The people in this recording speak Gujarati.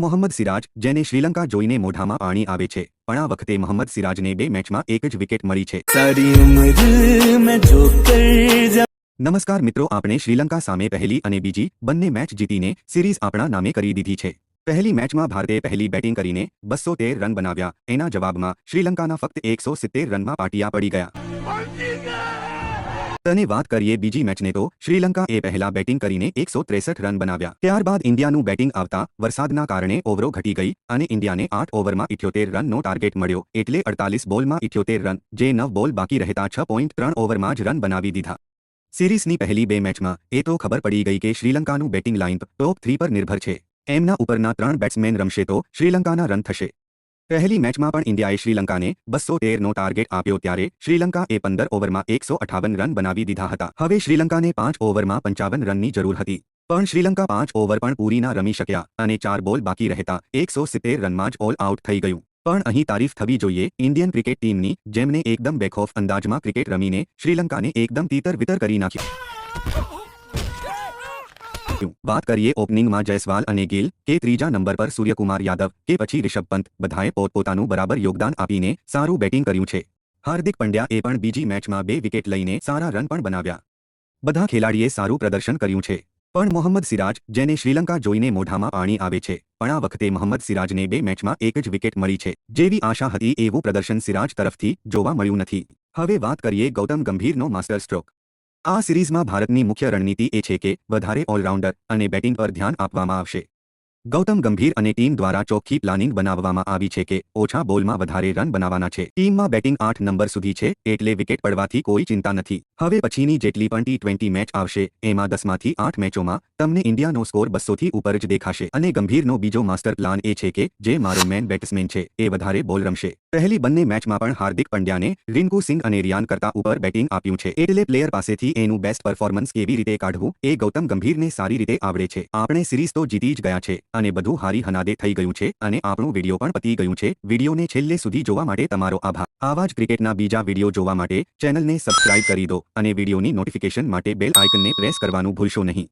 મોહમ્મદ સિરાજ, જેને શ્રીલંકા જોઈને મોઢામાં પાણી આવે છે, પણ આ વખતે મોહમ્મદ સિરાજને 2 મેચમાં એક જ વિકેટ મળી છે. નમસ્કાર મિત્રો, આપણે શ્રીલંકા સામે પહેલી અને બીજી બંને મેચ જીતીને સિરીઝ આપણા નામે કરી દીધી છે. પહેલી મેચમાં ભારતે પહેલી બેટિંગ કરીને 213 રન બનાવ્યા. એના જવાબમાં શ્રીલંકાના ફક્ત 170 રનમાં પાટિયા પડી ગયા. અને વાત કરીએ બીજી મેચને તો શ્રીલંકાએ પહેલા બેટિંગ કરીને 163 રન બનાવ્યા. ત્યારબાદ ઇન્ડિયાનું બેટિંગ આવતા વરસાદના કારણે ઓવરો ઘટી ગઈ અને ઇન્ડિયાને 8 ઓવરમાં 78 રનનો ટાર્ગેટ મળ્યો, એટલે 48 બોલમાં 78 રન, જે 9 બોલ બાકી રહેતા 6.3 ઓવરમાં જ રન બનાવી દીધા. સિરીઝની પહેલી 2 મેચમાં એ તો ખબર પડી ગઈ કે શ્રીલંકાનું બેટિંગ લાઇન ટોપ 3 પર નિર્ભર છે. એમના ઉપરના 3 બેટ્સમેન રમશે તો શ્રીલંકાના રન થશે. પહેલી મેચમાં પણ ઇન્ડિયાએ શ્રીલંકાને 213નો ટાર્ગેટ આપ્યો, ત્યારે શ્રીલંકાએ 15 ઓવરમાં 158 રન બનાવી દીધા હતા. હવે શ્રીલંકાને 5 ઓવરમાં 55 રનની જરૂર હતી, પણ શ્રીલંકા 5 ઓવર પણ પૂરી ના રમી શક્યા અને 4 બોલ બાકી રહેતા 170 રનમાં જ ઓલ આઉટ થઈ ગયું. પણ અહીં તારીફ થવી જોઈએ ઇન્ડિયન ક્રિકેટ ટીમની, જેમને એકદમ બેખોફ અંદાજમાં ક્રિકેટ રમીને શ્રીલંકાને એકદમ તીતર-વિતર કરી નાખ્યું. વાત કરીએ ઓપનિંગમાં જયસ્વાલ અને ગિલ, કે ત્રીજા નંબર પર સૂર્યકુમાર યાદવ, કે પછી રિષભ પંત, બધાએ પોતપોતાનું બરાબર યોગદાન આપીને સારું બેટિંગ કર્યું છે. હાર્દિક પંડ્યાએ પણ બીજી મેચમાં 2 વિકેટ લઈને સારા રન પણ બનાવ્યા. બધા ખેલાડીએ સારું પ્રદર્શન કર્યું છે. પણ મોહમ્મદ સિરાજ, જેને શ્રીલંકા જોઈને મોઢામાં પાણી આવે છે, પણ આ વખતે મોહમ્મદ સિરાજને 2 મેચમાં એક જ વિકેટ મળી છે. જેવી આશા હતી એવું પ્રદર્શન સિરાજ તરફથી જોવા મળ્યું નથી. હવે વાત કરીએ ગૌતમ ગંભીરનો માસ્ટર સ્ટ્રોક. આ સિરીઝમાં ભારતની મુખ્ય રણનીતિ એ છે કે વધારે ઓલરાઉન્ડર અને બેટિંગ પર ધ્યાન આપવામાં આવશે. ગૌતમ ગંભીર અને ટીમ દ્વારા ચોખ્ખી પ્લાનિંગ બનાવવામાં આવી છે કે ઓછા બોલમાં વધારે રન બનાવવાના છે. ટીમમાં બેટિંગ 8 નંબર સુધી છે, એટલે વિકેટ પડવાથી કોઈ ચિંતા નથી. હવે પછીની જેટલી પણ T20 મેચ આવશે એમાં 10માંથી 8 મેચોમાં તમને ઇન્ડિયાનો સ્કોર 200થી ઉપર જ દેખાશે. અને ગંભીરનો બીજો માસ્ટર પ્લાન એ છે કે જે મારો મેન બેટ્સમેન છે એ વધારે બોલ રમશે. પહેલી બંને મેચમાં પણ હાર્દિક પંડ્યાને રિંકુ સિંઘ અને રિયાન કરતા ઉપર બેટિંગ આપ્યું છે, એટલે પ્લેયર પાસેથી એનું બેસ્ટ પરફોર્મન્સ કેવી રીતે કાઢવું એ ગૌતમ ગંભીરને સારી રીતે આવડે છે. આપણે સિરીઝ તો જીતી જ ગયા છે અને બધું હારી હનાદે થઈ ગયું છે અને આપણું વિડીયો પણ પતી ગયું છે. વિડીયોને છેલ્લે સુધી જોવા માટે તમારો આભાર. આવા જ ક્રિકેટના બીજા વિડીયો જોવા માટે ચેનલને સબસ્ક્રાઇબ કરી દો અને વિડીયોની નોટિફિકેશન માટે બેલ આઇકનને પ્રેસ કરવાનું ભૂલશો નહીં.